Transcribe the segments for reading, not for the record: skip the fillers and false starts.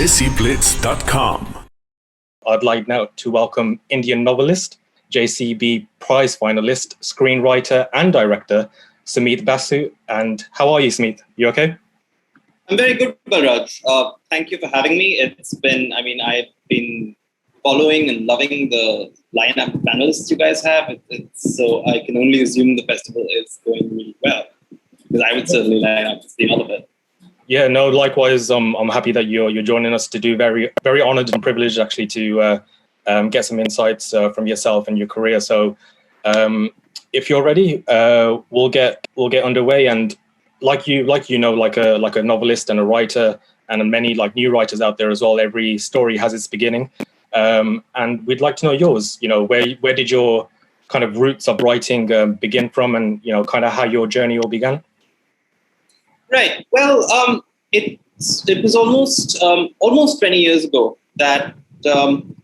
DESIblitz.com. I'd like now to welcome Indian novelist, JCB Prize finalist, screenwriter and director, Samit Basu. And how are you, Samit? You okay? I'm very good, Balraj. Thank you for having me. I've been following and loving the lineup of panelists you guys have. So I can only assume the festival is going really well, because I would certainly line up to see all of it. Yeah, no, likewise. I'm happy that you're joining us to do very honored and privileged actually to get some insights from yourself and your career. So if you're ready, we'll get underway. And like a novelist and a writer, and many like new writers out there as well, every story has its beginning. And we'd like to know yours. You know, where did your kind of roots of writing begin from, and kind of how your journey all began? Right. Well, it was almost 20 years ago that, and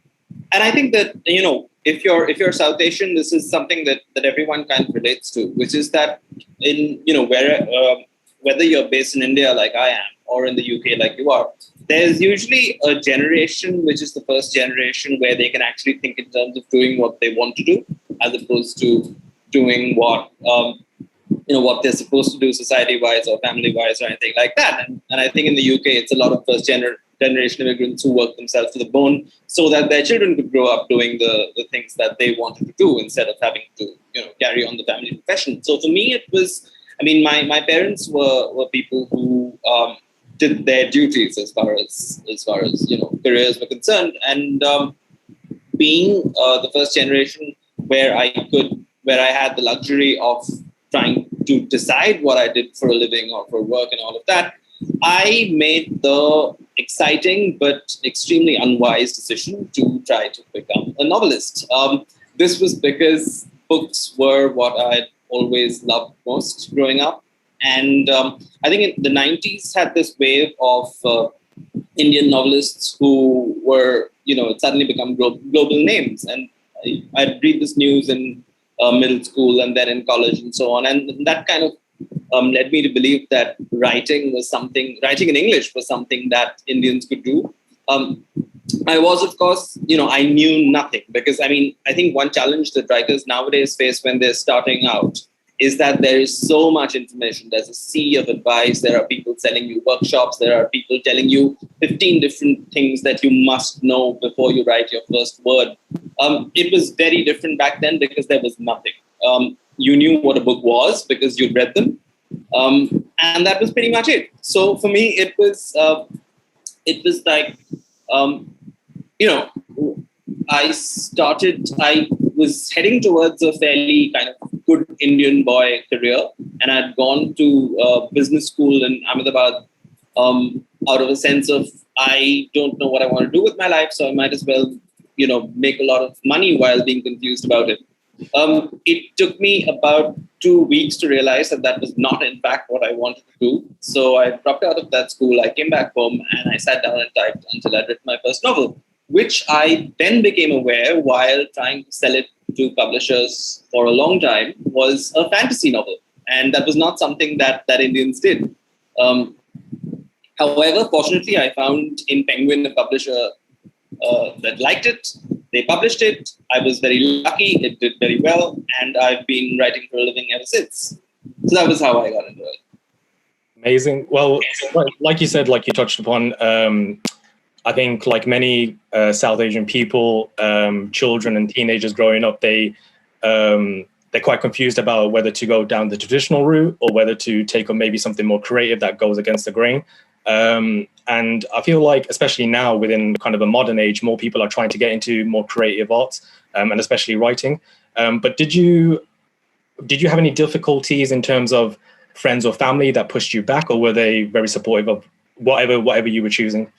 I think that if you're South Asian, this is something that everyone kind of relates to, which is that whether you're based in India like I am or in the UK like you are, there's usually a generation which is the first generation where they can actually think in terms of doing what they want to do, as opposed to doing what they're supposed to do society-wise or family-wise or anything like that. And I think in the UK, it's a lot of first-generation immigrants who work themselves to the bone so that their children could grow up doing the things that they wanted to do instead of having to carry on the family profession. So for me, it was, my parents were people who did their duties as far as careers were concerned. And being the first generation where I had the luxury of trying to decide what I did for a living or for work and all of that, I made the exciting but extremely unwise decision to try to become a novelist. This was because books were what I'd always loved most growing up. And I think in the 90s had this wave of Indian novelists who were, it suddenly become global names. And I'd read this news in middle school and then in college and so on. And that kind of led me to believe that writing in English was something that Indians could do. I was, of course, I knew nothing, because I think one challenge that writers nowadays face when they're starting out is that there is so much information. There's a sea of advice. There are people selling you workshops. There are people telling you 15 different things that you must know before you write your first word. It was very different back then because there was nothing. You knew what a book was because you'd read them. And that was pretty much it. So for me, it was like, I was heading towards a fairly kind of good Indian boy career, and I'd gone to business school in Ahmedabad out of a sense of, I don't know what I want to do with my life, so I might as well, make a lot of money while being confused about it. It took me about 2 weeks to realize that was not, in fact, what I wanted to do. So I dropped out of that school. I came back home and I sat down and typed until I'd written my first novel, which I then became aware while trying to sell it to publishers for a long time was a fantasy novel. And that was not something that Indians did. However, fortunately, I found in Penguin a publisher that liked it. They published it. I was very lucky. It did very well. And I've been writing for a living ever since. So that was how I got into it. Amazing. Well, like you said, like you touched upon, I think like many South Asian people, children and teenagers growing up, they're quite confused about whether to go down the traditional route or whether to take on maybe something more creative that goes against the grain. And I feel like, especially now within kind of a modern age, more people are trying to get into more creative arts, and especially writing. But did you have any difficulties in terms of friends or family that pushed you back, or were they very supportive of whatever you were choosing?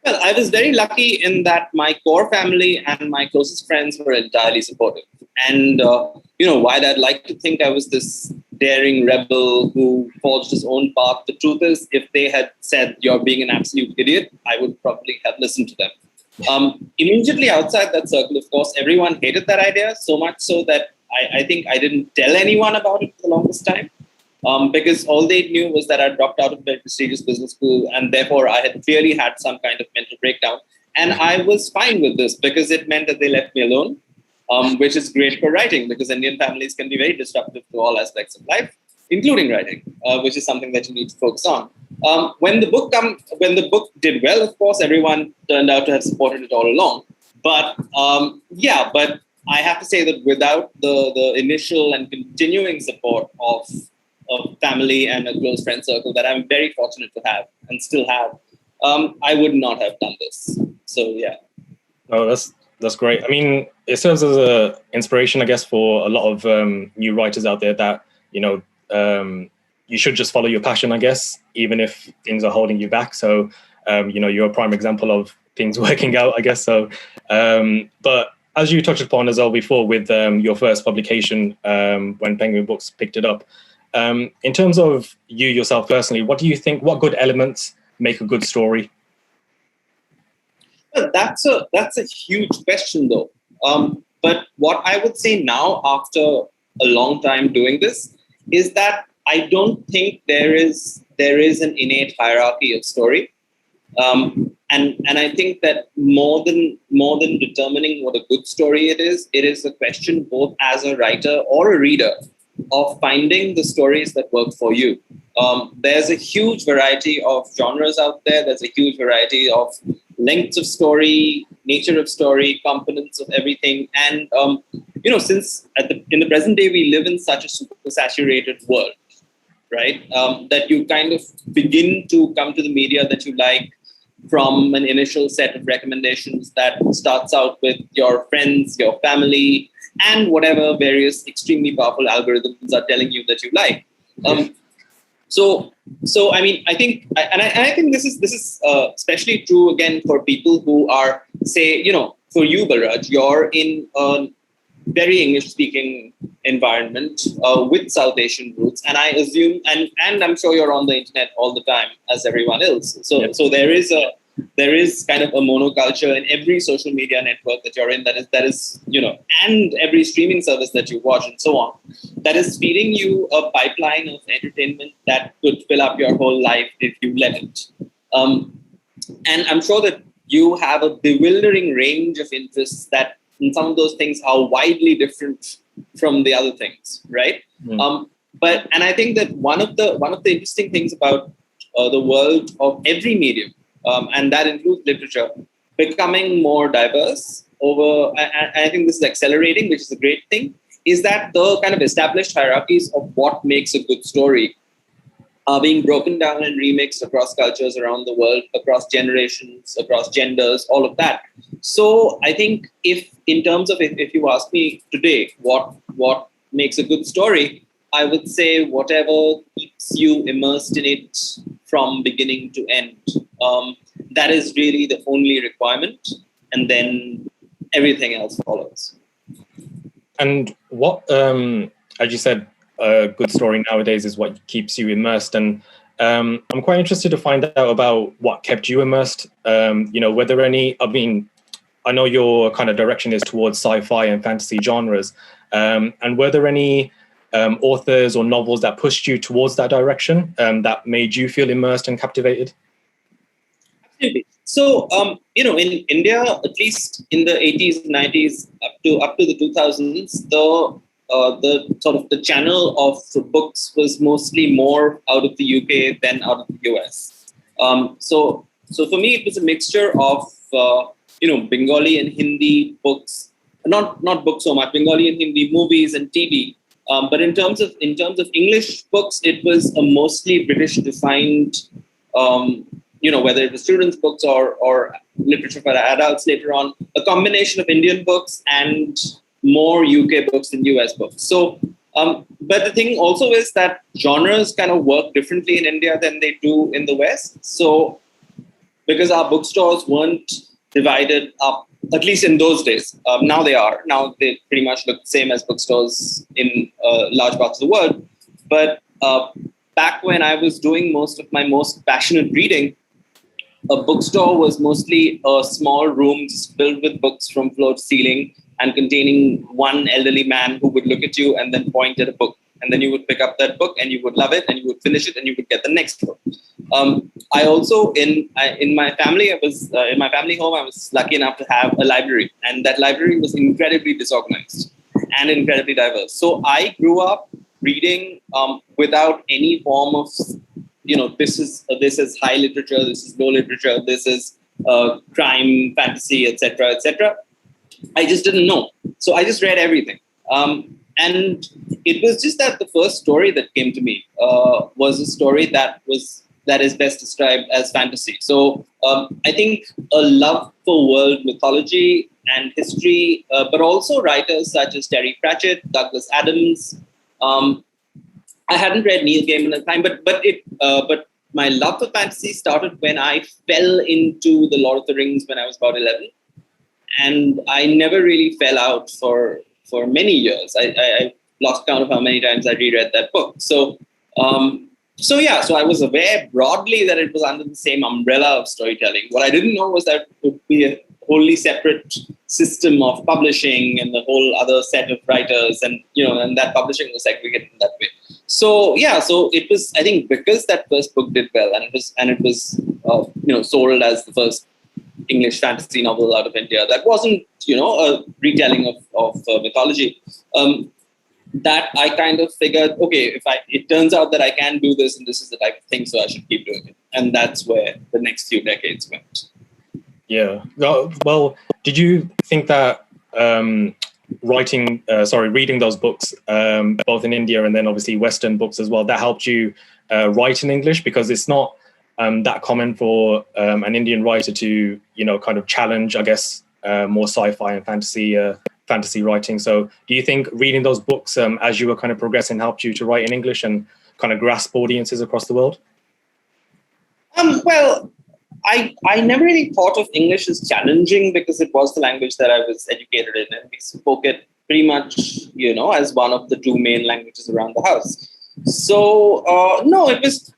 Well, I was very lucky in that my core family and my closest friends were entirely supportive. And, while I'd like to think I was this daring rebel who forged his own path, the truth is, if they had said, "You're being an absolute idiot," I would probably have listened to them. Immediately outside that circle, of course, everyone hated that idea, so much so that I think I didn't tell anyone about it for the longest time. because all they knew was that I dropped out of a very prestigious business school, and therefore I had clearly had some kind of mental breakdown. And I was fine with this because it meant that they left me alone, which is great for writing, because Indian families can be very disruptive to all aspects of life, including writing, which is something that you need to focus on. When the book did well, of course, everyone turned out to have supported it all along. But but I have to say that without the initial and continuing support of family and a close friend circle that I'm very fortunate to have and still have, I would not have done this. So yeah. Oh, that's great. I mean, it serves as a inspiration, I guess, for a lot of new writers out there that, you should just follow your passion, I guess, even if things are holding you back. So, you're a prime example of things working out, I guess. So, but as you touched upon as well before with your first publication, when Penguin Books picked it up, in terms of you yourself personally, what do you think, what good elements make a good story? Well, that's a huge question, though. But what I would say now, after a long time doing this, is that I don't think there is an innate hierarchy of story, and I think that more than determining what a good story it is a question both as a writer or a reader of finding the stories that work for you. There's a huge variety of genres out there. There's a huge variety of lengths of story, nature of story, components of everything. And, since in the present day, we live in such a super saturated world, right? That you kind of begin to come to the media that you like from an initial set of recommendations that starts out with your friends, your family, and whatever various extremely powerful algorithms are telling you that you like. So I mean, I think, I think this is especially true again for people who are, say, for you, Balraj, you're in a very English-speaking environment with South Asian roots, and I assume, and I'm sure you're on the internet all the time, as everyone else. So there is kind of a monoculture in every social media network that you're in that is and every streaming service that you watch and so on, that is feeding you a pipeline of entertainment that could fill up your whole life if you let it. And I'm sure that you have a bewildering range of interests that in some of those things are widely different from the other things, right? But I think that one of the interesting things about the world of every medium, and that includes literature, becoming more diverse and I think this is accelerating, which is a great thing, is that the kind of established hierarchies of what makes a good story are being broken down and remixed across cultures around the world, across generations, across genders, all of that. So I think if you ask me today, what makes a good story, I would say whatever keeps you immersed in it from beginning to end. That is really the only requirement, and then everything else follows. And what, as you said, a good story nowadays is what keeps you immersed. And I'm quite interested to find out about what kept you immersed. Were there any, I know your kind of direction is towards sci-fi and fantasy genres. And were there any authors or novels that pushed you towards that direction that made you feel immersed and captivated? Absolutely. So, in India, at least in the 80s, 90s, up to the 2000s, the sort of the channel of books was mostly more out of the UK than out of the US. So for me, it was a mixture of Bengali and Hindi books, not books so much, Bengali and Hindi movies and TV. But in terms of English books, it was a mostly British defined, whether it was children's books or literature for adults later on, a combination of Indian books and more UK books than US books. So, but the thing also is that genres kind of work differently in India than they do in the West. So, because our bookstores weren't divided up, at least in those days. Now they are. Now they pretty much look the same as bookstores in large parts of the world. But back when I was doing most of my most passionate reading, a bookstore was mostly a small room just filled with books from floor to ceiling and containing one elderly man who would look at you and then point at a book. and then you would pick up that book and you would love it and you would finish it and you would get the next book. I also in my family, I was in my family home, I was lucky enough to have a library, and that library was incredibly disorganized and incredibly diverse. So I grew up reading without any form of, this is high literature, this is low literature, this is crime, fantasy, etc., etc. I just didn't know. So I just read everything. And it was just that the first story that came to me was a story that is best described as fantasy. So I think a love for world mythology and history, but also writers such as Terry Pratchett, Douglas Adams. I hadn't read Neil Gaiman at the time, but my love for fantasy started when I fell into The Lord of the Rings when I was about 11. And I never really fell out for many years. I lost count of how many times I reread that book. So I was aware broadly that it was under the same umbrella of storytelling. What I didn't know was that it would be a wholly separate system of publishing and the whole other set of writers, and that publishing was segregated in that way. So it was, I think, because that first book did well, and it was sold as the first English fantasy novel out of India that wasn't a retelling of mythology. That I kind of figured, okay, it turns out that I can do this and this is the type of thing, so I should keep doing it. And that's where the next few decades went. Yeah. Well, did you think that reading those books, both in India and then obviously Western books as well, that helped you write in English? Because it's not that common for an Indian writer to, kind of challenge, I guess, more sci-fi and fantasy writing. So do you think reading those books as you were kind of progressing helped you to write in English and kind of grasp audiences across the world? Well, I never really thought of English as challenging because it was the language that I was educated in, and we spoke it pretty much, as one of the two main languages around the house. So, no, it was,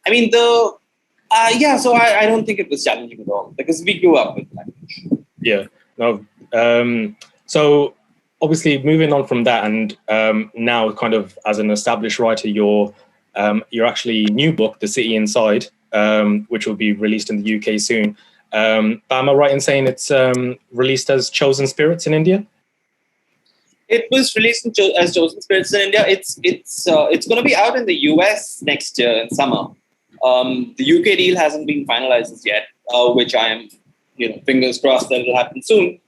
so I don't think it was challenging at all because we grew up with language. Yeah, no. So obviously moving on from that, and now kind of as an established writer, your actually new book, The City Inside, which will be released in the UK soon. But am I right in saying it's released as Chosen Spirits in India? It was released as Chosen Spirits in India. It's going to be out in the US next year in summer. The UK deal hasn't been finalized as yet, which I am, fingers crossed that it'll happen soon.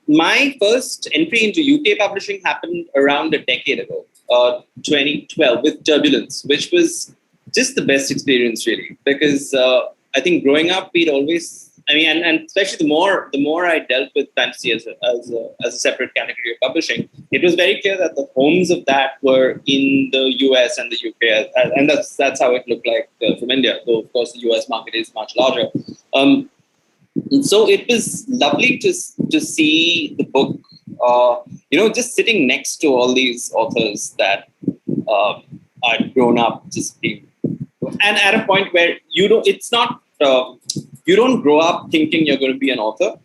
My first entry into UK publishing happened around a decade ago, 2012, with Turbulence, which was just the best experience, really, because I think growing up, we'd always, and especially the more I dealt with fantasy as a separate category of publishing, it was very clear that the homes of that were in the US and the UK, and that's how it looked like from India, though of course the US market is much larger. So it was lovely to see the book, just sitting next to all these authors that I'd grown up just being, and at a point where you don't grow up thinking you're going to be an author.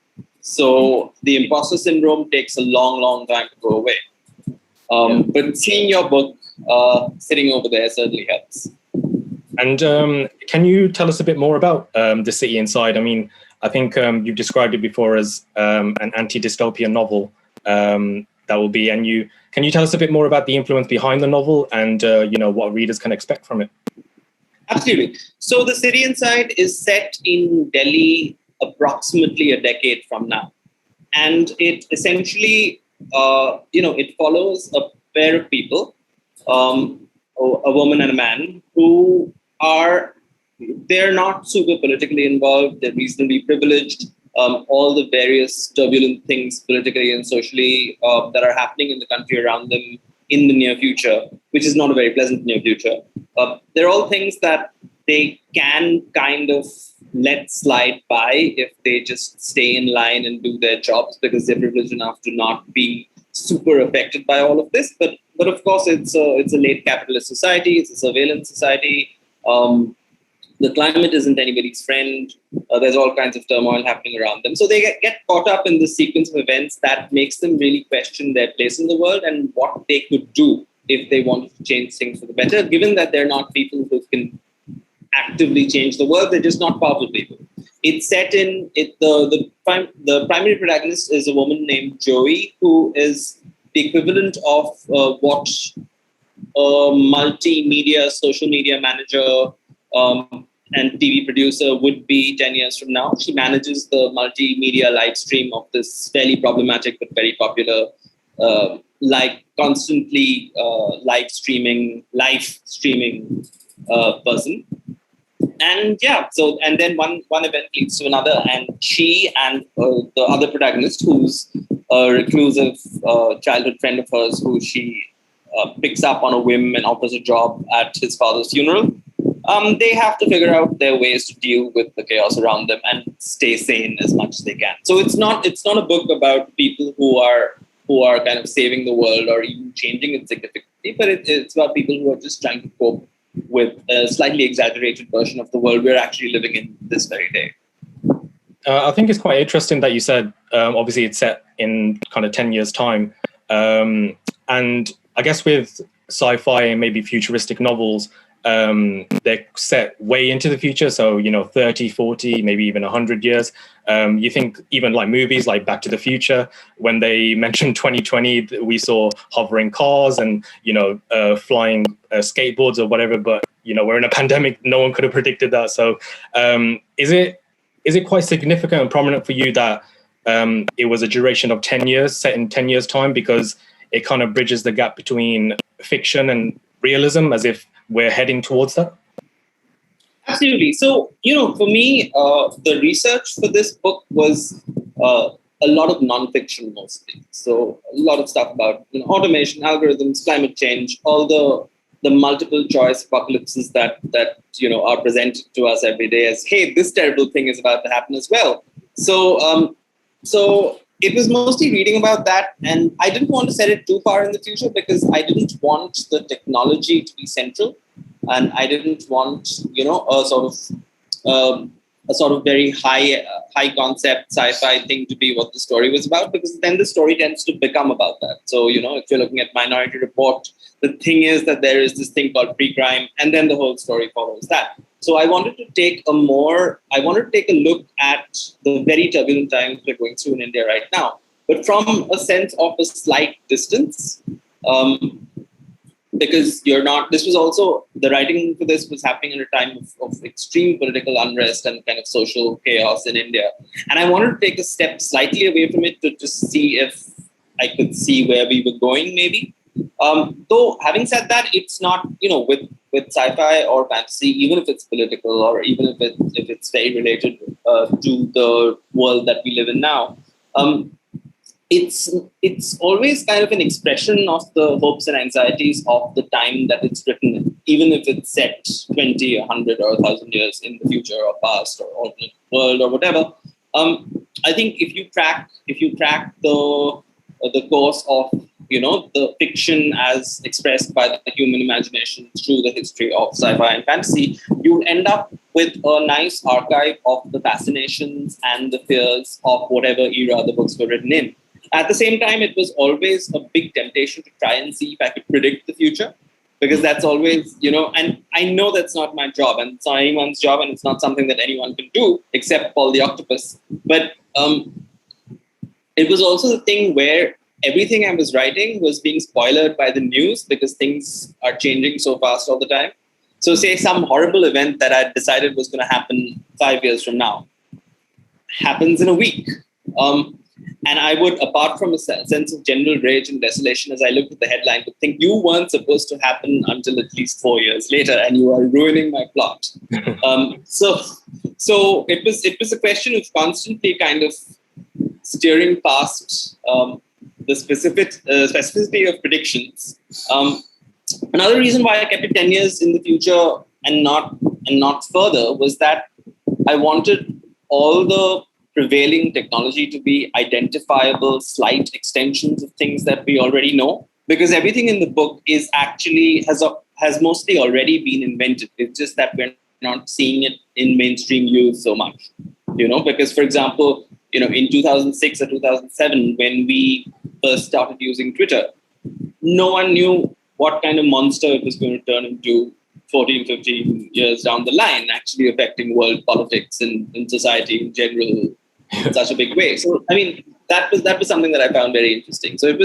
So the imposter syndrome takes a long, long time to go away. But seeing your book sitting over there certainly helps. And can you tell us a bit more about The City Inside? I think you've described it before as an anti-dystopian novel that will be. And can you tell us a bit more about the influence behind the novel and what readers can expect from it? Absolutely. So The City Inside is set in Delhi approximately a decade from now, and it essentially, it follows a pair of people, a woman and a man who they're not super politically involved. They're reasonably privileged. All the various turbulent things politically and socially that are happening in the country around them in the near future, which is not a very pleasant near future. They're all things that they can kind of let slide by if they just stay in line and do their jobs because they're privileged enough to not be super affected by all of this. But of course, it's a late capitalist society. It's a surveillance society. The climate isn't anybody's friend. There's all kinds of turmoil happening around them. So they get caught up in this sequence of events that makes them really question their place in the world and what they could do if they wanted to change things for the better, given that they're not people who can actively change the world. They're just not powerful people. It's set in the primary protagonist is a woman named Joey, who is the equivalent of what a multimedia social media manager and TV producer would be 10 years from now. She manages the multimedia live stream of this fairly problematic but very popular, constantly live streaming person. And then one event leads to another, and she and the other protagonist, who's a reclusive childhood friend of hers, who she picks up on a whim and offers a job at his father's funeral. They have to figure out their ways to deal with the chaos around them and stay sane as much as they can. So it's not a book about people who are kind of saving the world or even changing it significantly, but it's about people who are just trying to cope with a slightly exaggerated version of the world we're actually living in this very day. I think it's quite interesting that you said, obviously it's set in kind of 10 years time. And I guess with sci-fi and maybe futuristic novels, they're set way into the future. So, 30, 40, maybe even 100 years. You think even like movies like Back to the Future, when they mentioned 2020, we saw hovering cars and, flying skateboards or whatever. But, we're in a pandemic. No one could have predicted that. So is it quite significant and prominent for you that it was a duration of 10 years, set in 10 years time, because it kind of bridges the gap between fiction and realism, as if we're heading towards that? Absolutely. So, for me, the research for this book was a lot of nonfiction mostly. So a lot of stuff about automation, algorithms, climate change, all the multiple choice apocalypses that are presented to us every day as, hey, this terrible thing is about to happen as well. So it was mostly reading about that, and I didn't want to set it too far in the future because I didn't want the technology to be central, and I didn't want a sort of very high concept sci-fi thing to be what the story was about, because then the story tends to become about that. So if you're looking at Minority Report, the thing is that there is this thing called pre-crime, and then the whole story follows that. So I wanted to take a look at the very turbulent times we're going through in India right now, but from a sense of a slight distance, because the writing for this was happening at a time of extreme political unrest and kind of social chaos in India. And I wanted to take a step slightly away from it to just see if I could see where we were going, maybe. Though having said that, it's not, with sci-fi or fantasy, even if it's political or even if it's very related to the world that we live in now, it's always kind of an expression of the hopes and anxieties of the time that it's written in, even if it's set 20, 100 or 1,000 years in the future or past or alternate world or whatever. I think if you track the course of the fiction as expressed by the human imagination through the history of sci-fi and fantasy, you end up with a nice archive of the fascinations and the fears of whatever era the books were written in. At the same time, it was always a big temptation to try and see if I could predict the future, because that's always, and I know that's not my job, and it's not anyone's job, and it's not something that anyone can do except Paul the Octopus. But it was also the thing where everything I was writing was being spoiled by the news, because things are changing so fast all the time. So say some horrible event that I decided was going to happen 5 years from now happens in a week. And I would, apart from a sense of general rage and desolation as I looked at the headline, would think you weren't supposed to happen until at least 4 years later, and you are ruining my plot. So it was a question of constantly kind of steering past the specificity of predictions. Another reason why I kept it 10 years in the future and not further was that I wanted all the prevailing technology to be identifiable, slight extensions of things that we already know, because everything in the book is actually has mostly already been invented. It's just that we're not seeing it in mainstream use so much, because, for example, in 2006 or 2007, when we first started using Twitter, no one knew what kind of monster it was going to turn into 14, 15 years down the line, actually affecting world politics and society in general in such a big way. So, I mean, that was something that I found very interesting. So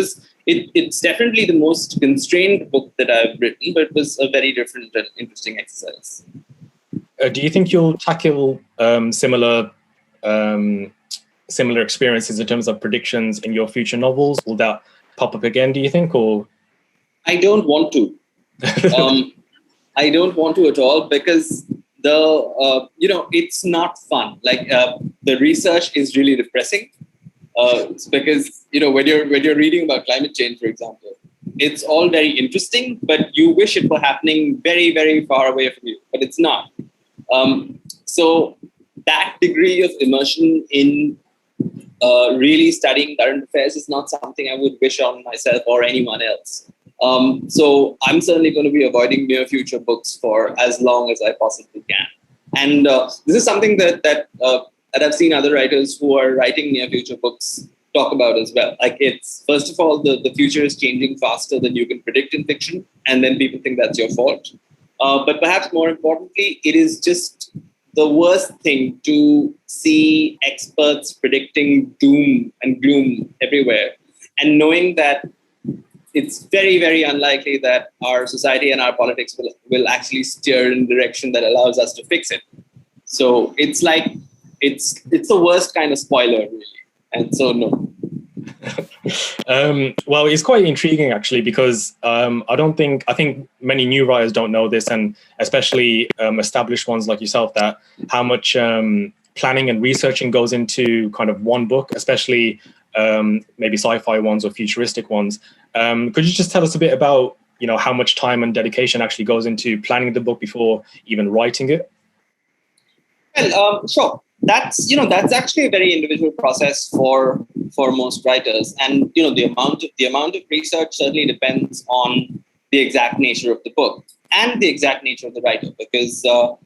it's definitely the most constrained book that I've written, but it was a very different and interesting exercise. Do you think you'll tackle similar experiences in terms of predictions in your future novels? Will that pop up again, do you think, or? I don't want to. I don't want to at all, because it's not fun. Like the research is really depressing. It's because when you're reading about climate change, for example, it's all very interesting, but you wish it were happening very, very far away from you, but it's not. So that degree of immersion in really studying current affairs is not something I would wish on myself or anyone else. So I'm certainly going to be avoiding near future books for as long as I possibly can. And this is something that I've seen other writers who are writing near future books talk about as well. Like, it's, first of all, the future is changing faster than you can predict in fiction, and then people think that's your fault. But perhaps more importantly, it is just the worst thing to see experts predicting doom and gloom everywhere, and knowing that it's very, very unlikely that our society and our politics will actually steer in a direction that allows us to fix it. So it's like, it's the worst kind of spoiler, really. And so, no. Well, it's quite intriguing, actually, because I think many new writers don't know this, and especially established ones like yourself, that how much planning and researching goes into kind of one book, especially maybe sci-fi ones or futuristic ones. Could you just tell us a bit about, how much time and dedication actually goes into planning the book before even writing it? Well, sure. That's actually a very individual process for most writers, and the amount of research certainly depends on the exact nature of the book and the exact nature of the writer, because for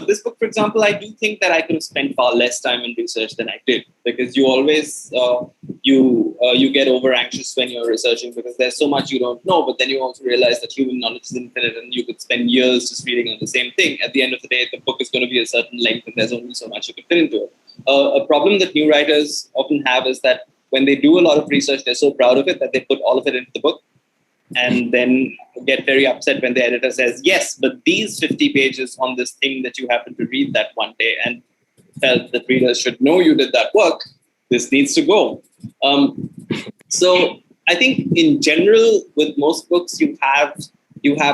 this book, for example, I do think that I could have spent far less time in research than I did, because you always you get over anxious when you're researching, because there's so much you don't know, but then you also realize that human knowledge is infinite and you could spend years just reading on the same thing. At the end of the day, the book is going to be a certain length and there's only so much you can fit into it. A problem that new writers often have is that when they do a lot of research, they're so proud of it that they put all of it into the book, and then get very upset when the editor says, yes, but these 50 pages on this thing that you happened to read that one day and felt that readers should know you did that work, this needs to go. So I think in general, with most books, you have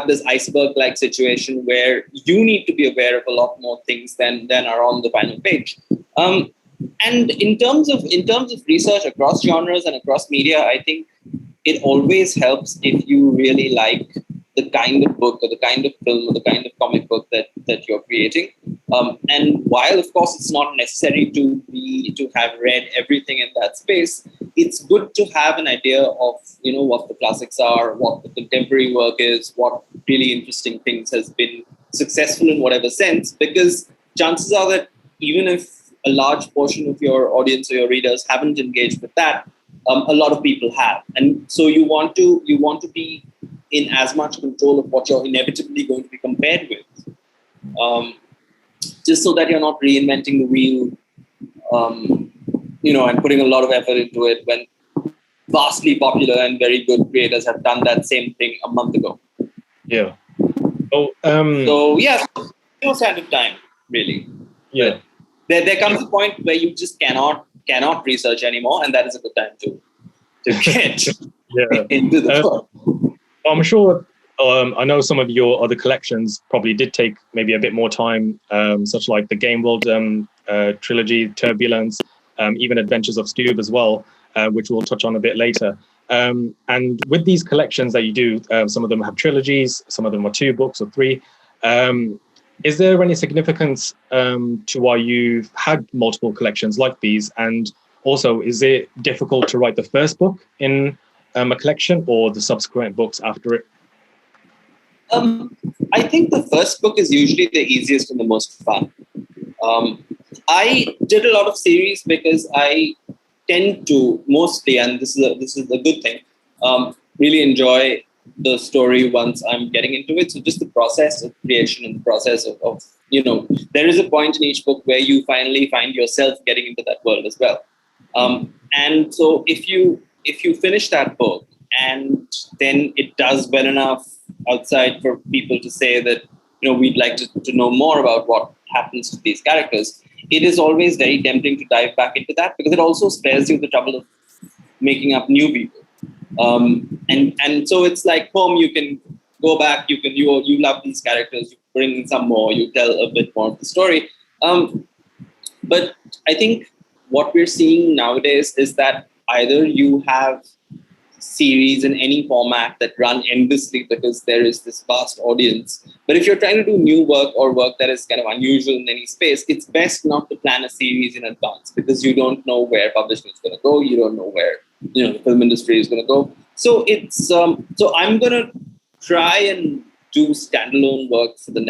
this iceberg-like situation where you need to be aware of a lot more things than are on the final page. And in terms of research across genres and across media, I think it always helps if you really like the kind of book or the kind of film or the kind of comic book that you're creating. And while, of course, it's not necessary to have read everything in that space, it's good to have an idea of what the classics are, what the contemporary work is, what really interesting things has been successful in whatever sense, because chances are that even if a large portion of your audience or your readers haven't engaged with that, a lot of people have, and so you want to be in as much control of what you're inevitably going to be compared with, just so that you're not reinventing the wheel, and putting a lot of effort into it when vastly popular and very good creators have done that same thing a month ago. Yeah. So yeah, no standard time, really. Yeah. But there comes a point where you just cannot research anymore, and that is a good time to get into the book. I'm sure. I know some of your other collections probably did take maybe a bit more time, such like the Gameworld trilogy, Turbulence, even Adventures of Stube as well, which we'll touch on a bit later. And with these collections that you do, some of them have trilogies, some of them are 2 books or 3. Is there any significance to why you've had multiple collections like these? And also, is it difficult to write the first book in a collection or the subsequent books after it? I think the first book is usually the easiest and the most fun. I did a lot of series because I tend to mostly, and this is a good thing, really enjoy the story once I'm getting into it. So just the process of creation and the process of there is a point in each book where you finally find yourself getting into that world as well. And so if you finish that book and then it does well enough outside for people to say that, we'd like to know more about what happens to these characters, it is always very tempting to dive back into that, because it also spares you the trouble of making up new people. And so it's like home, you can go back, you love these characters, you bring in some more, you tell a bit more of the story. But I think what we're seeing nowadays is that either you have series in any format that run endlessly because there is this vast audience. But if you're trying to do new work or work that is kind of unusual in any space, it's best not to plan a series in advance, because you don't know where publishing is going to go. You don't know where the film industry is going to go. So it's so I'm going to try and do standalone work for the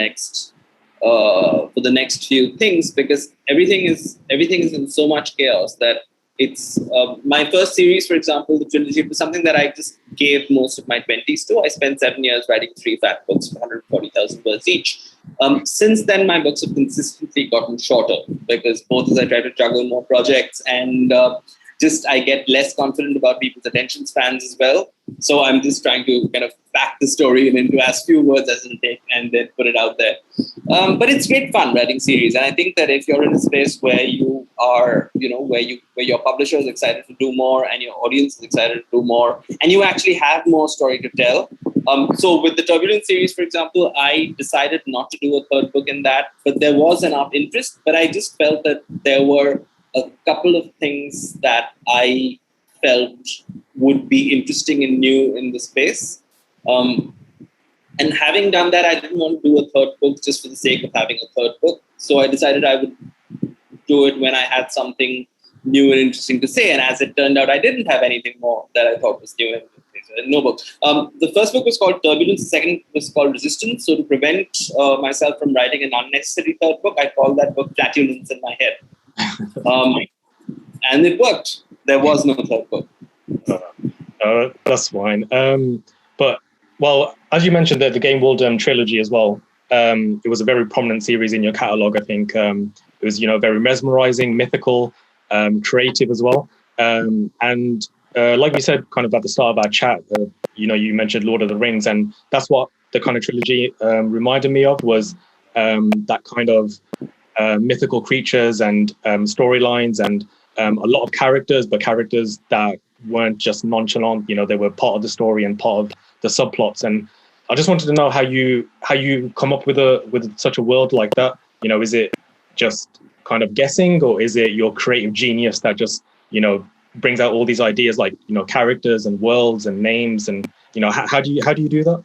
next few things, because everything is in so much chaos that it's my first series, for example, the trilogy, was something that I just gave most of my 20s to. I spent 7 years writing 3 fat books, 140,000 words each. Since then, my books have consistently gotten shorter, because both as I try to juggle more projects and I get less confident about people's attention spans as well. So I'm just trying to kind of pack the story into as few words as it'll take and then put it out there. But it's great fun writing series. And I think that if you're in a space where you are, where your publisher is excited to do more and your audience is excited to do more, and you actually have more story to tell. So with the Turbulence series, for example, I decided not to do a third book in that, but there was enough interest. But I just felt that there were a couple of things that I felt would be interesting and new in the space. And having done that, I didn't want to do a third book just for the sake of having a third book. So I decided I would do it when I had something new and interesting to say. And as it turned out, I didn't have anything more that I thought was new. No book. The first book was called Turbulence. The second was called Resistance. So to prevent myself from writing an unnecessary third book, I called that book Flatulence in my head. And it worked. There was no third book. That's fine. But, well, as you mentioned, the Gameworld trilogy as well, it was a very prominent series in your catalogue, I think. It was, very mesmerizing, mythical, creative as well. And like we said, kind of at the start of our chat, you mentioned Lord of the Rings, and that's what the kind of trilogy reminded me of, was that kind of mythical creatures and storylines, and a lot of characters, but characters that weren't just nonchalant. They were part of the story and part of the subplots. And I just wanted to know how you come up with such a world like that. Is it just kind of guessing, or is it your creative genius that just brings out all these ideas, like characters and worlds and names, and how do you do that?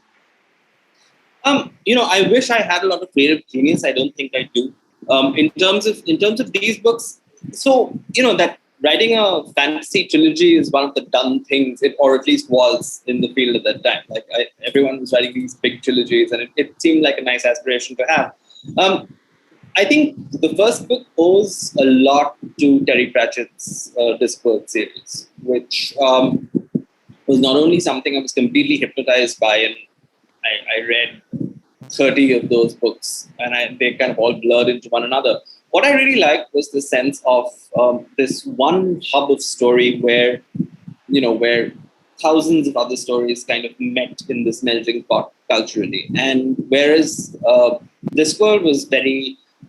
I wish I had a lot of creative genius. I don't think I do. In terms of these books, so that writing a fantasy trilogy is one of the done things, or at least was in the field at that time. Like everyone was writing these big trilogies, and it seemed like a nice aspiration to have. I think the first book owes a lot to Terry Pratchett's Discworld series, which was not only something I was completely hypnotized by, and I read 30 of those books, and they kind of all blurred into one another. What I really liked was the sense of this one hub of story where thousands of other stories kind of met in this melting pot culturally. And whereas Discworld was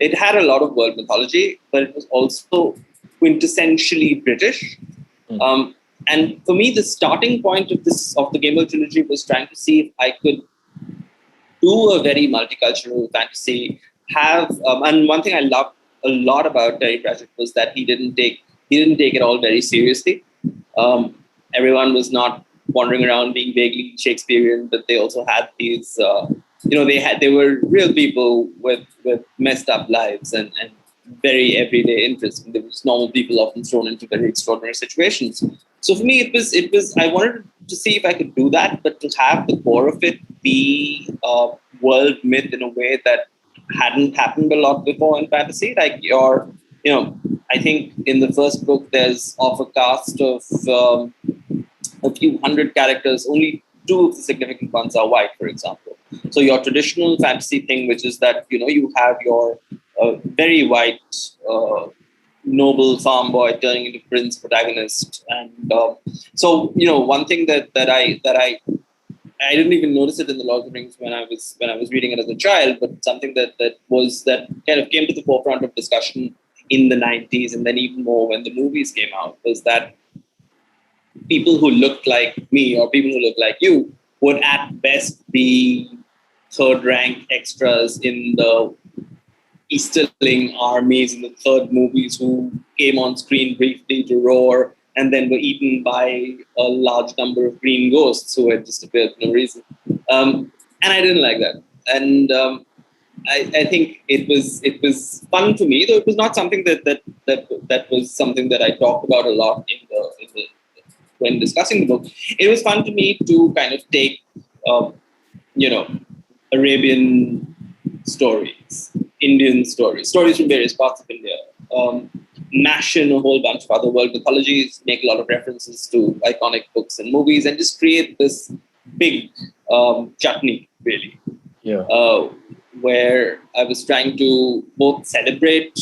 it had a lot of world mythology, but it was also quintessentially British. And for me, the starting point of the Gameworld trilogy was trying to see if I could do a very multicultural fantasy. And one thing I loved a lot about Terry Pratchett was that he didn't take it all very seriously. Everyone was not wandering around being vaguely Shakespearean, but they also had these, they were real people with messed up lives and very everyday interests. There was normal people often thrown into very extraordinary situations. So for me, it was. I wanted to see if I could do that, but to have the core of it be world myth in a way that hadn't happened a lot before in fantasy. Like I think in the first book there's of a cast of a few hundred characters, only two of the significant ones are white, for example. So your traditional fantasy thing, which is that, you have your very white, noble farm boy turning into prince protagonist. And so, one thing that I didn't even notice it in the Lord of the Rings when I was reading it as a child, but something that kind of came to the forefront of discussion in the 90s, and then even more when the movies came out, was that people who looked like me or people who looked like you would at best be third rank extras in the Easterling armies in the third movies who came on screen briefly to roar and then were eaten by a large number of green ghosts who had just appeared for no reason. And I didn't like that. And I think it was fun for me, though it was not something that was something that I talked about a lot when discussing the book. It was fun to me to kind of take, Arabian stories, Indian stories from various parts of India, mash in a whole bunch of other world mythologies, make a lot of references to iconic books and movies, and just create this big chutney, really. Yeah. Where I was trying to both celebrate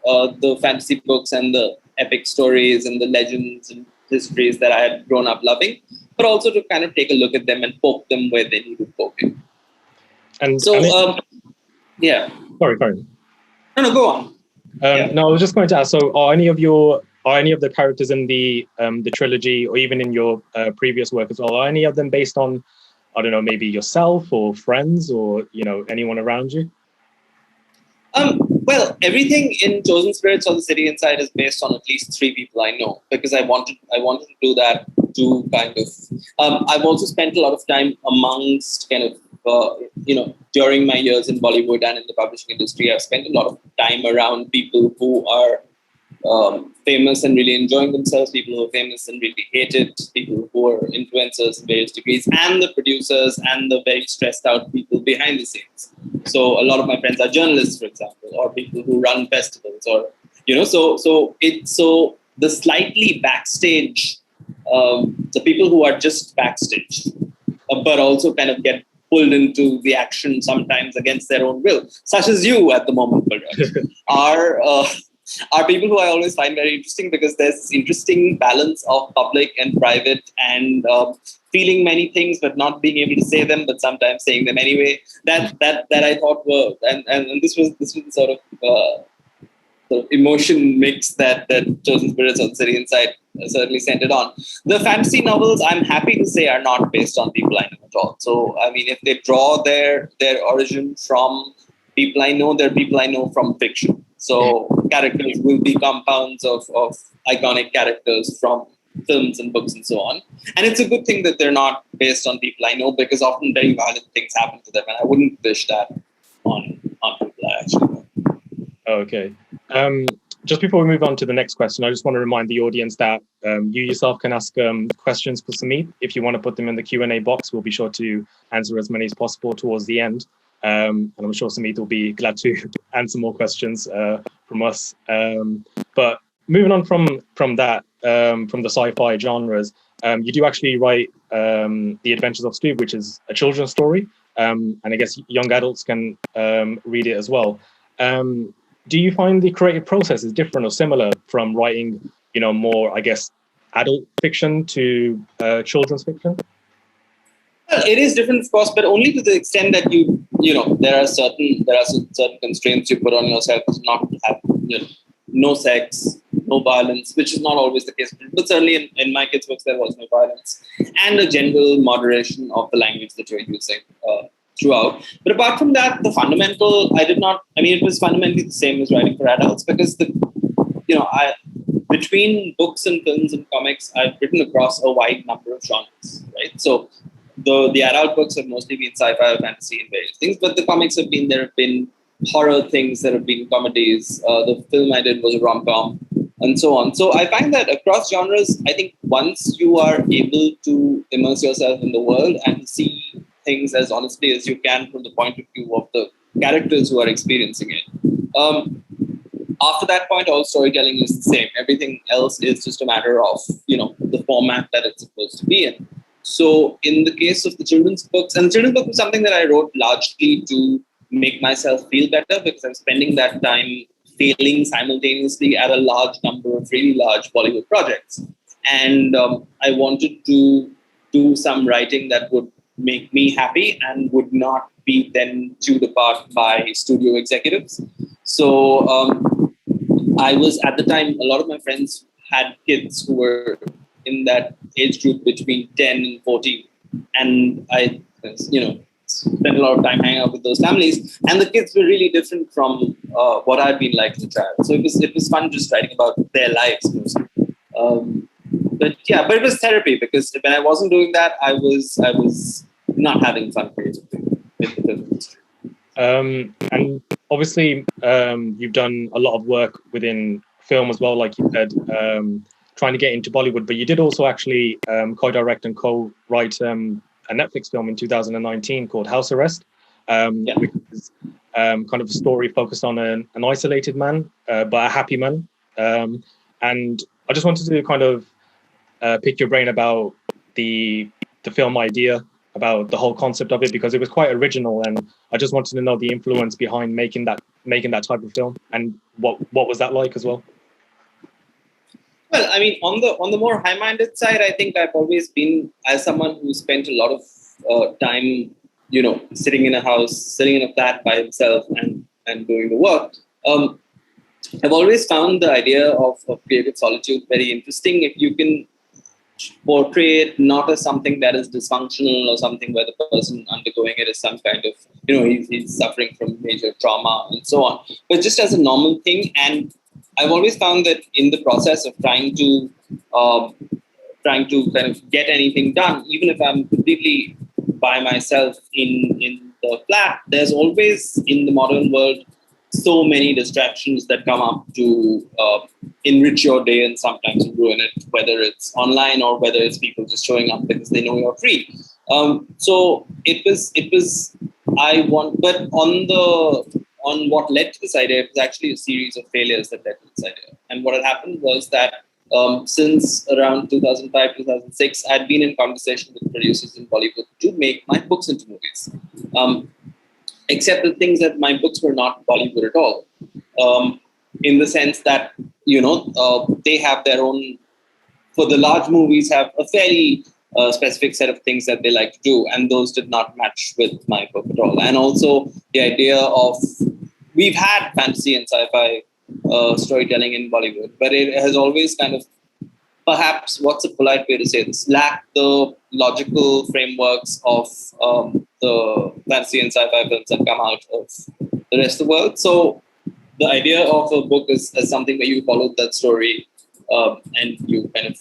the fantasy books and the epic stories and the legends and histories that I had grown up loving, but also to kind of take a look at them and poke them where they needed poking. And so, yeah. Sorry. No, go on. No, I was just going to ask. So, are any of the characters in the trilogy, or even in your previous work as well, are any of them based on, I don't know, maybe yourself or friends or anyone around you? Well, everything in Chosen Spirits or The City Inside is based on at least 3 people I know, because I wanted to do that to kind of. I've also spent a lot of time amongst kind of during my years in Bollywood and in the publishing industry. I've spent a lot of time around people who are famous and really enjoying themselves, people who are famous and really hate it, people who are influencers in various degrees, and the producers and the very stressed out people behind the scenes. So a lot of my friends are journalists, for example, or people who run festivals, or so the slightly backstage, the people who are just backstage, but also kind of get pulled into the action sometimes against their own will, such as you at the moment, Balraj, are people who I always find very interesting, because there's this interesting balance of public and private and feeling many things but not being able to say them, but sometimes saying them anyway. That I thought were and this was the sort of emotion mix that Chosen Spirits or The City Inside certainly centered on. The fantasy novels, I'm happy to say, are not based on people I know at all. So I mean, if they draw their origin from people I know, they're people I know from fiction. So characters will be compounds of iconic characters from films and books and so on. And it's a good thing that they're not based on people I know, because often very violent things happen to them, and I wouldn't wish that on people I actually know. Okay. Just before we move on to the next question, I just want to remind the audience that you yourself can ask questions for Samit. If you want to put them in the Q&A box, we'll be sure to answer as many as possible towards the end. And I'm sure Samit will be glad to answer more questions from us. But moving on from that, from the sci-fi genres, you do actually write The Adventures of Stu, which is a children's story, and I guess young adults can read it as well. Do you find the creative process is different or similar from writing, more, I guess, adult fiction to children's fiction? Well, it is different, of course, but only to the extent that there are certain constraints you put on yourself not to have no sex, no violence, which is not always the case, but certainly in my kids' books there was no violence, and a general moderation of the language that you're using throughout. But apart from that, the fundamental, it was fundamentally the same as writing for adults, because between books and films and comics, I've written across a wide number of genres, right? So the adult books have mostly been sci-fi or fantasy and various things, but the comics there have been horror things, there have been comedies, the film I did was a rom-com, and so on. So I find that across genres, I think once you are able to immerse yourself in the world and see things as honestly as you can from the point of view of the characters who are experiencing it, after that point, all storytelling is the same. Everything else is just a matter of, the format that it's supposed to be in. So in the case of the children's books, and the children's book was something that I wrote largely to make myself feel better, because I'm spending that time failing simultaneously at a large number of really large Bollywood projects. And I wanted to do some writing that would make me happy and would not be then chewed apart by studio executives. So I was, at the time, a lot of my friends had kids who were in that age group between 10 and 14. And I, spent a lot of time hanging out with those families. And the kids were really different from what I'd been like as a child. So it was fun just writing about their lives mostly. But it was therapy, because when I wasn't doing that, I was not having fun creatively with the film industry. And obviously, you've done a lot of work within film as well, like you said, trying to get into Bollywood. But you did also actually co-direct and co-write a Netflix film in 2019 called House Arrest, which is kind of a story focused on an isolated man, but a happy man. And I just wanted to kind of pick your brain about the film idea, about the whole concept of it, because it was quite original, and I just wanted to know the influence behind making that type of film, and what was that like as well. Well, I mean, on the more high-minded side, I think I've always been, as someone who spent a lot of time, sitting in a house, sitting in a flat by himself and doing the work. I've always found the idea of creative solitude very interesting. If you can portray it not as something that is dysfunctional or something where the person undergoing it is some kind of, he's suffering from major trauma and so on, but just as a normal thing. And I've always found that in the process of trying to kind of get anything done, even if I'm completely by myself in the flat, there's always in the modern world so many distractions that come up to enrich your day and sometimes ruin it, whether it's online or whether it's people just showing up because they know you're free. So but on what led to this idea, it was actually a series of failures that led to this idea. And what had happened was that since around 2005, 2006, I'd been in conversation with producers in Bollywood to make my books into movies. Except the things that my books were not Bollywood at all, in the sense that, they have their own, for the large movies, have a fairly specific set of things that they like to do, and those did not match with my book at all. And also the idea of, we've had fantasy and sci-fi storytelling in Bollywood, but it has always kind of, perhaps, what's a polite way to say this, lacked the logical frameworks of the fantasy and sci-fi films that come out of the rest of the world. So the idea of a book is something where you followed that story and you kind of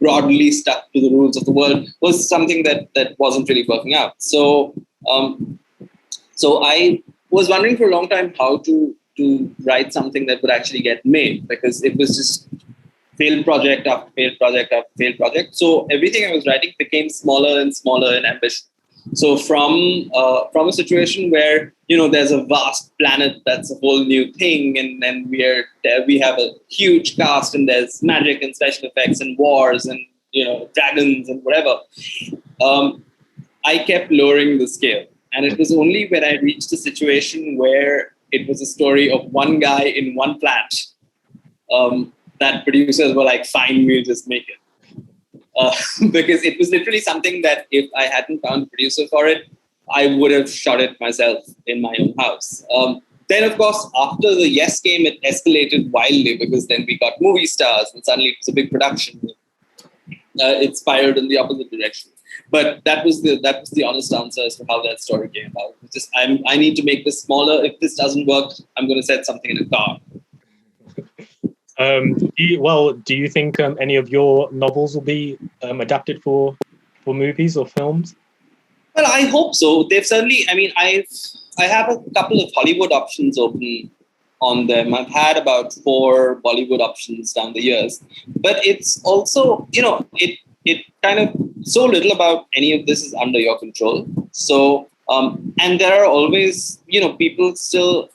broadly stuck to the rules of the world was something that wasn't really working out. So I was wondering for a long time how to write something that would actually get made, because it was just failed project after failed project after failed project. So everything I was writing became smaller and smaller in ambition. So from a situation where, there's a vast planet that's a whole new thing, and we have a huge cast, and there's magic and special effects and wars and dragons and whatever, I kept lowering the scale. And it was only when I reached a situation where it was a story of one guy in one flat that producers were like, fine, we'll just make it. Because it was literally something that if I hadn't found a producer for it, I would have shot it myself in my own house. Then, of course, after the Yes came, it escalated wildly, because then we got movie stars and suddenly it was a big production. It spiraled in the opposite direction. But that was the honest answer as to how that story came about. It's just, I need to make this smaller. If this doesn't work, I'm going to set something in a car. Do you think any of your novels will be adapted for movies or films? Well, I hope so. They've certainly, I have a couple of Hollywood options open on them. I've had about 4 Bollywood options down the years. But it's also, it kind of, so little about any of this is under your control. So, and there are always, people still,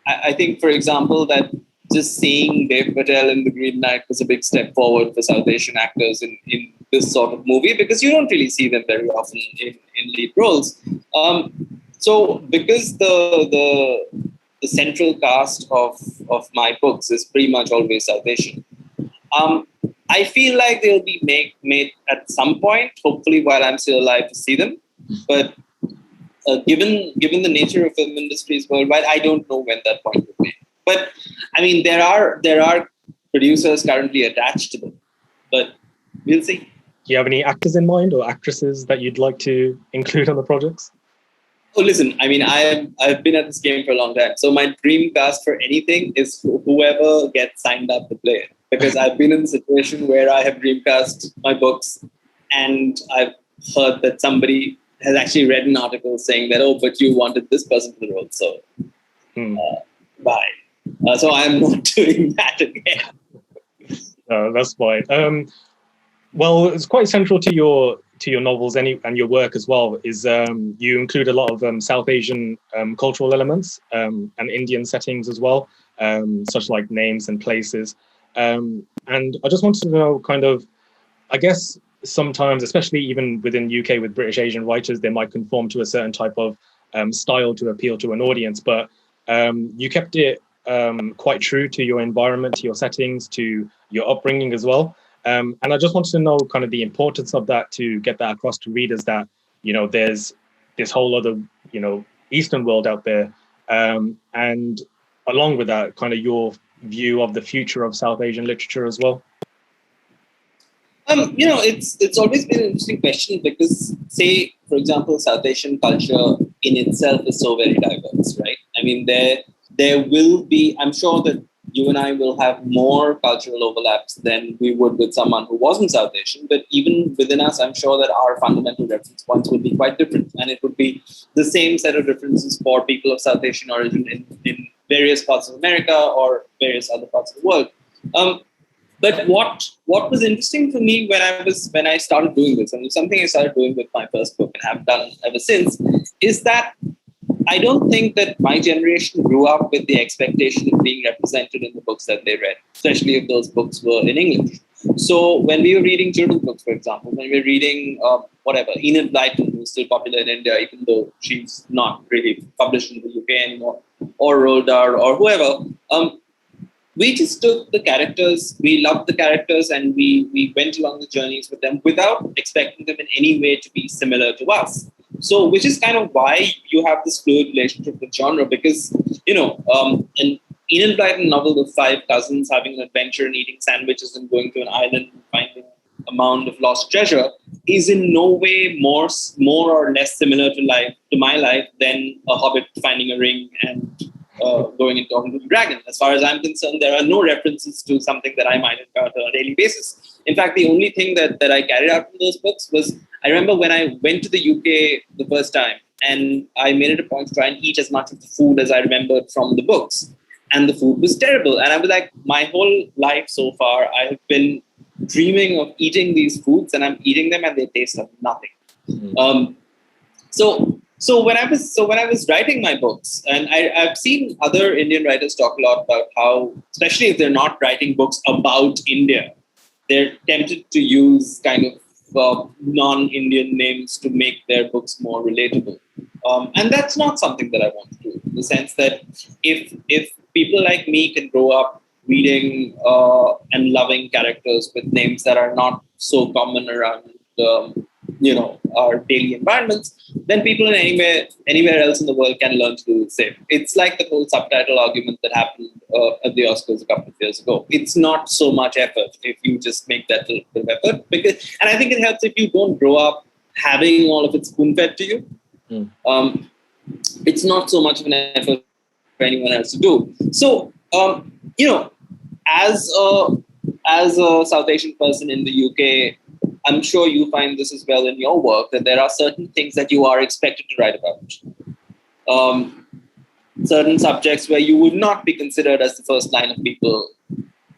I think, for example, that just seeing Dev Patel in The Green Knight was a big step forward for South Asian actors in this sort of movie, because you don't really see them very often in lead roles. So because the central cast of my books is pretty much always South Asian, I feel like they'll be made at some point, hopefully while I'm still alive to see them. But given the nature of film industries worldwide, I don't know when that point will be. But I mean, there are producers currently attached to them, but we'll see. Do you have any actors in mind or actresses that you'd like to include on the projects? Oh, listen, I mean, I've been at this game for a long time. So my dream cast for anything is whoever gets signed up to play it. Because I've been in a situation where I have dreamcast my books, and I've heard that somebody has actually read an article saying that, oh, but you wanted this person for the role, so bye. So I'm not doing that again. That's fine. Well, it's quite central to your novels and your work as well. Is you include a lot of South Asian cultural elements and Indian settings as well, such like names and places. And I just wanted to know, kind of, I guess sometimes, especially even within UK with British Asian writers, they might conform to a certain type of style to appeal to an audience, but you kept it quite true to your environment, to your settings, to your upbringing as well. And I just wanted to know kind of the importance of that, to get that across to readers that, there's this whole other, Eastern world out there. And along with that, kind of your view of the future of South Asian literature as well. It's always been an interesting question because, say, for example, South Asian culture in itself is so very diverse, right? I mean, there will be, I'm sure that you and I will have more cultural overlaps than we would with someone who wasn't South Asian. But even within us, I'm sure that our fundamental reference points would be quite different. And it would be the same set of differences for people of South Asian origin in various parts of America or various other parts of the world. But what was interesting for me when I started doing this, and it's something I started doing with my first book and have done ever since, is that I don't think that my generation grew up with the expectation of being represented in the books that they read, especially if those books were in English. So when we were reading children's books, for example, when we were reading Enid Blyton, who's still popular in India, even though she's not really published in the UK anymore, or Roald Dahl or whoever, we just took the characters, we loved the characters, and we went along the journeys with them without expecting them in any way to be similar to us. So, which is kind of why you have this fluid relationship with genre, because, an Enid Blyton novel of 5 cousins having an adventure and eating sandwiches and going to an island and finding a mound of lost treasure is in no way more or less similar to my life than a hobbit finding a ring and going and talking to the dragon. As far as I'm concerned, there are no references to something that I might encounter on a daily basis. In fact, the only thing that I carried out from those books was, I remember when I went to the UK the first time, and I made it a point to try and eat as much of the food as I remembered from the books. And the food was terrible. And I was like, my whole life so far, I have been dreaming of eating these foods, and I'm eating them and they taste of nothing. Mm-hmm. So when I was writing my books, and I've seen other Indian writers talk a lot about how, especially if they're not writing books about India, they're tempted to use kind of non-Indian names to make their books more relatable. And that's not something that I want to do, in the sense that if people like me can grow up reading and loving characters with names that are not so common around our daily environments, then people in anywhere else in the world can learn to do the same. It's like the whole subtitle argument that happened at the Oscars a couple of years ago. It's not so much effort if you just make that little bit of effort. And I think it helps if you don't grow up having all of it spoon-fed to you. It's not so much of an effort for anyone else to do. So, as a South Asian person in the UK, I'm sure you find this as well in your work, that there are certain things that you are expected to write about. Certain subjects where you would not be considered as the first line of people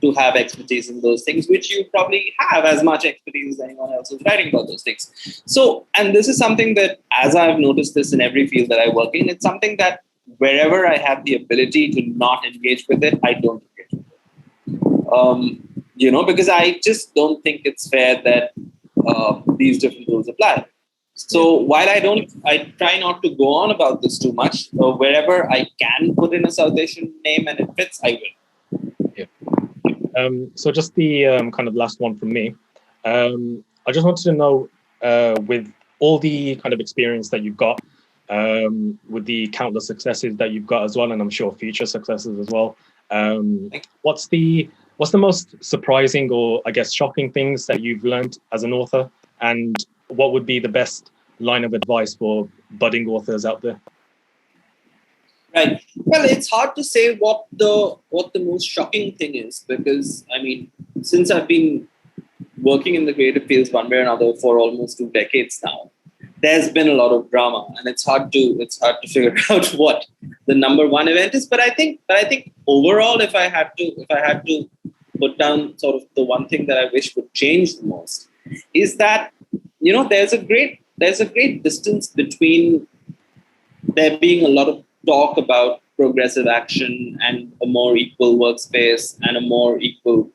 to have expertise in those things, which you probably have as much expertise as anyone else who's writing about those things. So, and this is something that, as I've noticed this in every field that I work in, it's something that wherever I have the ability to not engage with it, I don't engage with it. Because I just don't think it's fair that these different rules apply. So while I try not to go on about this too much. Wherever I can put in a South Asian name and it fits, I will. Yeah. So just the kind of last one from me. I just wanted to know, with all the kind of experience that you've got, with the countless successes that you've got as well, and I'm sure future successes as well. What's the most surprising or I guess shocking things that you've learned as an author, and what would be the best line of advice for budding authors out there? Right. Well, it's hard to say what the most shocking thing is, because I mean, since I've been working in the creative fields one way or another for almost 2 decades now, there's been a lot of drama, and it's hard to figure out what the number one event is. But I think overall, if I had to put down sort of the one thing that I wish would change the most, is that there's a great distance between there being a lot of talk about progressive action and a more equal workspace and a more equal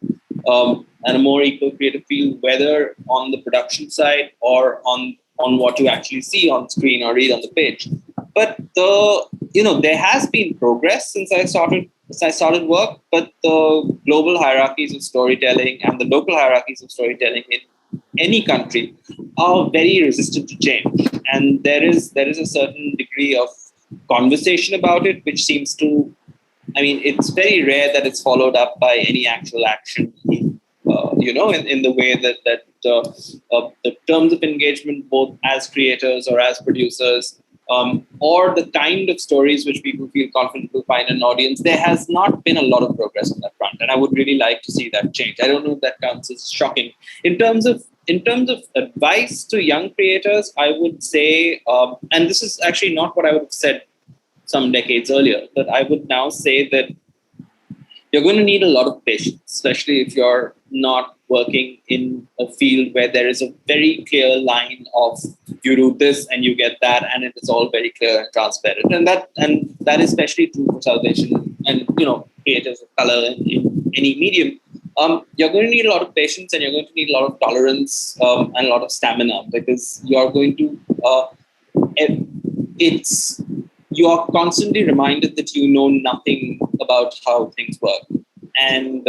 creative field, whether on the production side or on what you actually see on screen or read on the page. But there has been progress since I started work, but the global hierarchies of storytelling and the local hierarchies of storytelling in any country are very resistant to change. And there is a certain degree of conversation about it, which seems to, it's very rare that it's followed up by any actual action, in the way that the terms of engagement, both as creators or as producers, or the kind of stories which people feel confident to find an audience, there has not been a lot of progress on that front. And I would really like to see that change. I don't know if that counts as shocking. In terms of advice to young creators, I would say, and this is actually not what I would have said some decades earlier, but I would now say that you're going to need a lot of patience, especially if you're not working in a field where there is a very clear line of you do this and you get that, and it is all very clear and transparent. And that is especially true for South Asian and creators of color in any medium. You're going to need a lot of patience, and you're going to need a lot of tolerance and a lot of stamina, because you're going to you are constantly reminded that you know nothing about how things work, and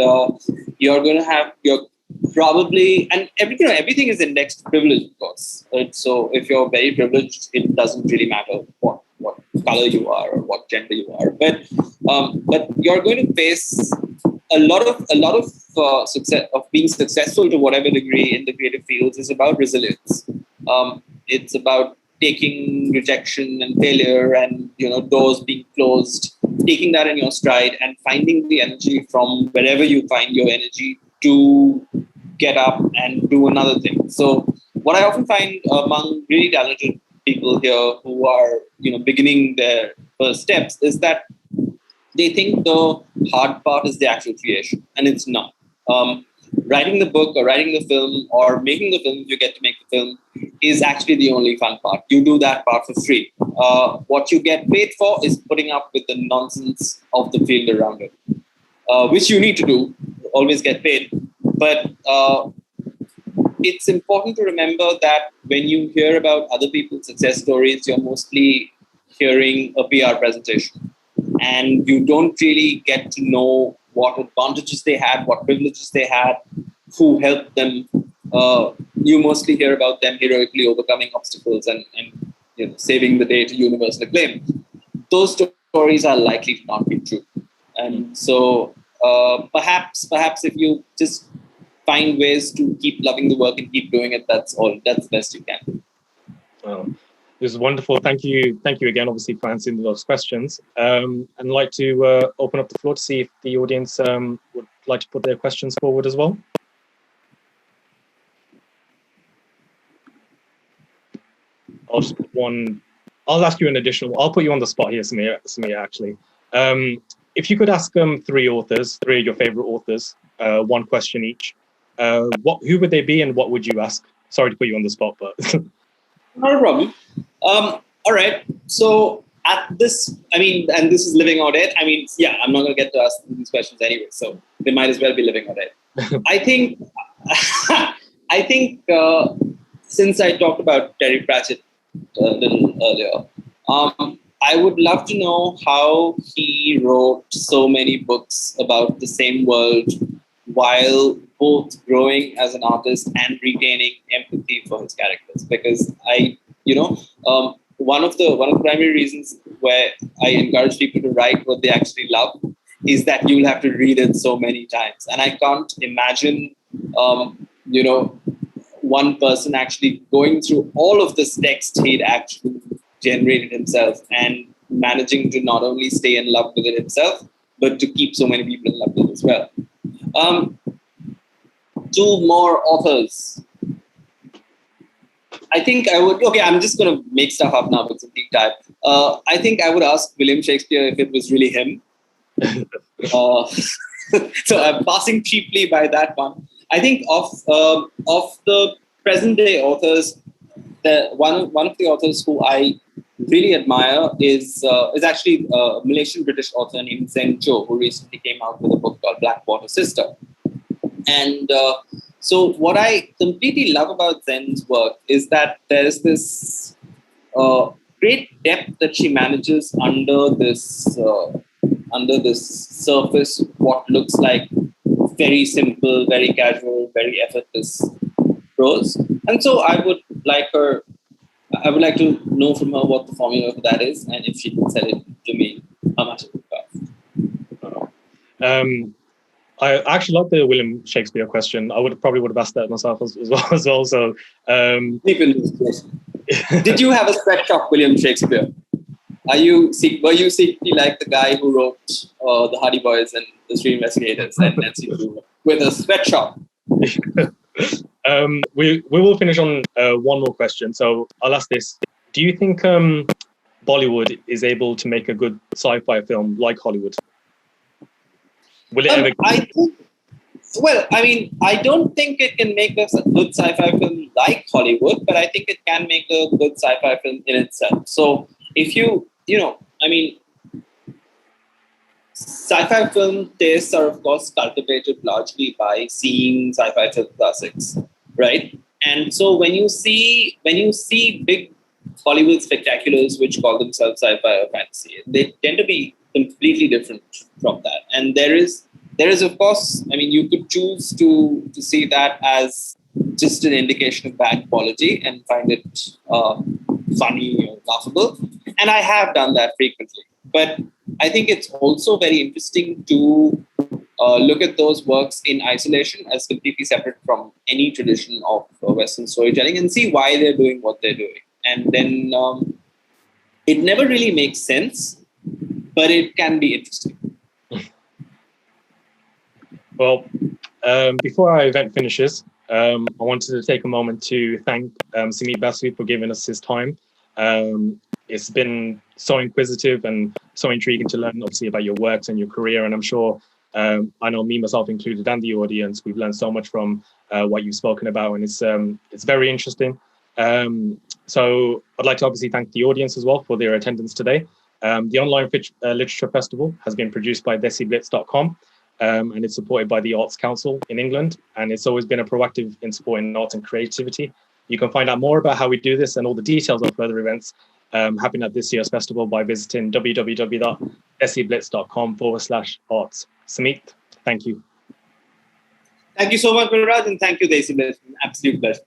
you're probably, and everything is indexed to privilege, of course. Right? So if you're very privileged, it doesn't really matter what color you are or what gender you are, but you're going to face a lot of success of being successful to whatever degree in the creative fields is about resilience. It's about taking rejection and failure and doors being closed, taking that in your stride and finding the energy from wherever you find your energy to get up and do another thing. So what I often find among really talented people here who are beginning their first steps is that they think the hard part is the actual creation, and it's not. Writing the book or writing the film or making the film, if you get to make the film, is actually the only fun part. You do that part for free. What you get paid for is putting up with the nonsense of the field around it, which you need to do, always get paid. But it's important to remember that when you hear about other people's success stories, you're mostly hearing a PR presentation. And you don't really get to know what advantages they had, what privileges they had, who helped them. You mostly hear about them heroically overcoming obstacles and saving the day to universal acclaim. Those stories are likely to not be true. And so perhaps if you just find ways to keep loving the work and keep doing it, that's the best you can. This is wonderful. Thank you again, obviously, for answering those questions. And I'd like to open up the floor to see if the audience would like to put their questions forward as well. I'll just put one. I'll ask you an additional. I'll put you on the spot here, Samir, actually. If you could ask three of your favorite authors, one question each, who would they be and what would you ask? Sorry to put you on the spot, but... Not a problem. All right. So at this, and this is living or dead. I'm not going to get to ask these questions anyway, so they might as well be living or dead. I think since I talked about Terry Pratchett a little earlier, I would love to know how he wrote so many books about the same world while both growing as an artist and regaining empathy for his characters. Because one of the primary reasons where I encourage people to write what they actually love is that you'll have to read it so many times, and I can't imagine one person actually going through all of this text he'd actually generated himself and managing to not only stay in love with it himself, but to keep so many people in love with it as well. Two more authors. I think I would, I'm just going to make stuff up now because it's deep dive. I think I would ask William Shakespeare if it was really him. So I'm passing cheaply by that one. I think of the present day authors, one of the authors who I really admire is actually a Malaysian British author named Zen Cho, who recently came out with a book called Blackwater Sister. And so what I completely love about Zen's work is that there's this great depth that she manages under this surface, what looks like very simple, very casual, very effortless prose. And so I would like to know from her what the formula for that is, and if she can sell it to me, how much it would cost. I actually love the William Shakespeare question. I probably would have asked that myself as well. So, did you have a sweatshop, William Shakespeare? Were you secretly like the guy who wrote the Hardy Boys and the Three Investigators and Nancy Drew with a sweatshop? We will finish on one more question. So I'll ask this: do you think Bollywood is able to make a good sci-fi film like Hollywood? Will it ever? I don't think it can make a good sci-fi film like Hollywood, but I think it can make a good sci-fi film in itself. So if sci-fi film tastes are of course cultivated largely by seeing sci-fi film classics, right? And so when you see big Hollywood spectaculars which call themselves sci-fi or fantasy, they tend to be completely different from that. And there is of course, you could choose to see that as just an indication of bad quality and find it funny or laughable. And I have done that frequently. But I think it's also very interesting to look at those works in isolation as completely separate from any tradition of Western storytelling and see why they're doing what they're doing. And then it never really makes sense, but it can be interesting. Well, before our event finishes, I wanted to take a moment to thank Samit Basu for giving us his time. It's been so inquisitive and so intriguing to learn, obviously, about your works and your career. And I'm sure, I know me, myself included, and the audience, we've learned so much from what you've spoken about. And it's very interesting. So I'd like to obviously thank the audience as well for their attendance today. The Online Literature Festival has been produced by DESIblitz.com. And it's supported by the Arts Council in England. And it's always been a proactive in supporting art and creativity. You can find out more about how we do this and all the details of further events happening at this year's festival by visiting www.desiblitz.com/arts. Samit, thank you. Thank you so much, Balraj, and thank you, DESIblitz. Absolute pleasure.